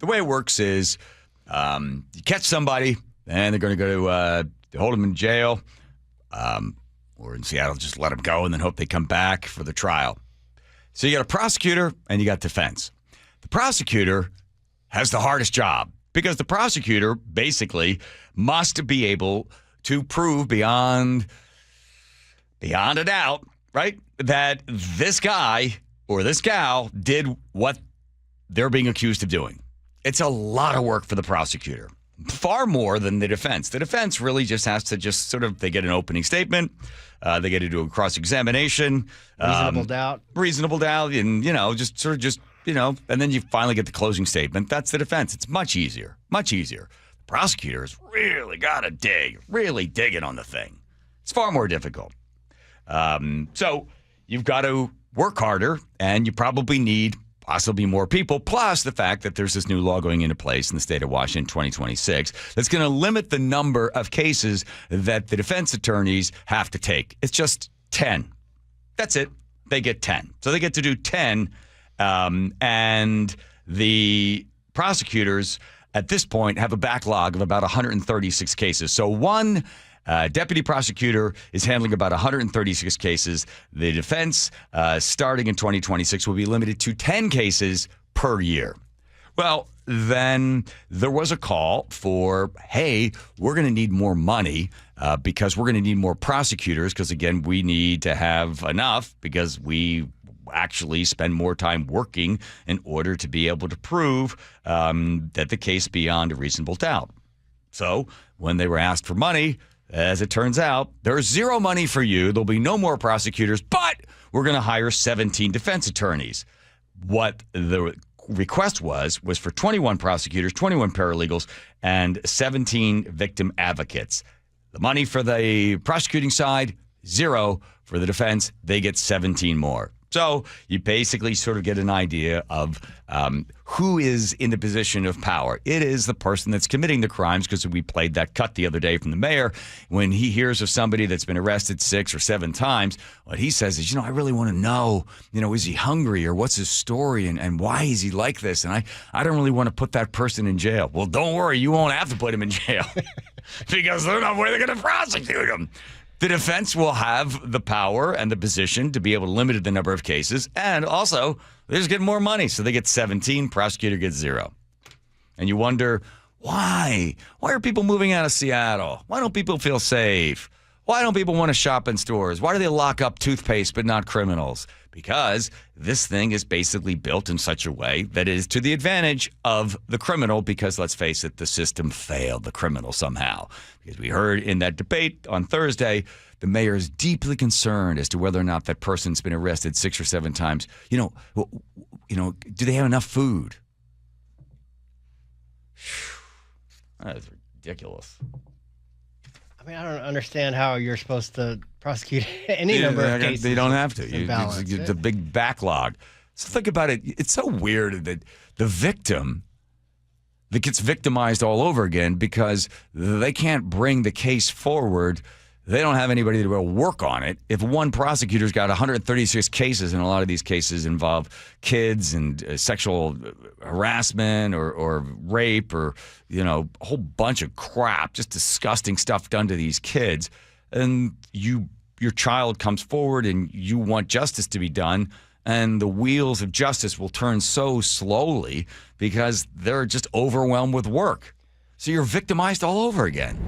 the way it works is you catch somebody, and they're going to go to hold them in jail, or in Seattle, just let them go and then hope they come back for the trial. So you got a prosecutor and you got defense. The prosecutor has the hardest job because the prosecutor basically must be able to prove beyond a doubt, right, that this guy or this gal did what they're being accused of doing. It's a lot of work for the prosecutor, far more than the defense. The defense really just has to they get an opening statement, they get to do a cross-examination. Reasonable doubt, and, and then you finally get the closing statement. That's the defense. It's much easier. The prosecutor has really got to really dig in on the thing. It's far more difficult. So you've got to work harder, and you probably need possibly more people, plus the fact that there's this new law going into place in the state of Washington 2026 that's going to limit the number of cases that the defense attorneys have to take. It's just 10. That's it. They get 10. So they get to do 10, and the prosecutors at this point have a backlog of about 136 cases. So one deputy prosecutor is handling about 136 cases. The defense, starting in 2026, will be limited to 10 cases per year. Well, then there was a call for, hey, we're going to need more money because we're going to need more prosecutors because, again, we need to have enough because we actually spend more time working in order to be able to prove that the case beyond a reasonable doubt. So when they were asked for money, as it turns out, there's zero money for you. There'll be no more prosecutors, but we're going to hire 17 defense attorneys. What the request was for 21 prosecutors, 21 paralegals, and 17 victim advocates. The money for the prosecuting side, zero. For the defense, they get 17 more. So you basically sort of get an idea of who is in the position of power. It is the person that's committing the crimes, because we played that cut the other day from the mayor. When he hears of somebody that's been arrested 6 or 7 times, what he says is, I really want to know, is he hungry or what's his story and why is he like this? And I don't really want to put that person in jail. Well, don't worry, you won't have to put him in jail because they're not where they're going to prosecute him. The defense will have the power and the position to be able to limit the number of cases, and also they just get more money. So they get 17, prosecutor gets 0. And you wonder, why? Why are people moving out of Seattle? Why don't people feel safe? Why don't people want to shop in stores? Why do they lock up toothpaste but not criminals? Because this thing is basically built in such a way that it is to the advantage of the criminal, because let's face it, the system failed the criminal somehow. Because we heard in that debate on Thursday, the mayor is deeply concerned as to whether or not that person's been arrested 6 or 7 times. Do they have enough food? That is ridiculous. I mean, I don't understand how you're supposed to prosecute any number of cases. They don't have to. It's a big backlog. So think about it. It's so weird that the victim that gets victimized all over again because they can't bring the case forward. They don't have anybody to work on it. If one prosecutor's got 136 cases, and a lot of these cases involve kids and sexual harassment or rape or, a whole bunch of crap, just disgusting stuff done to these kids, and your child comes forward and you want justice to be done, and the wheels of justice will turn so slowly because they're just overwhelmed with work. So you're victimized all over again.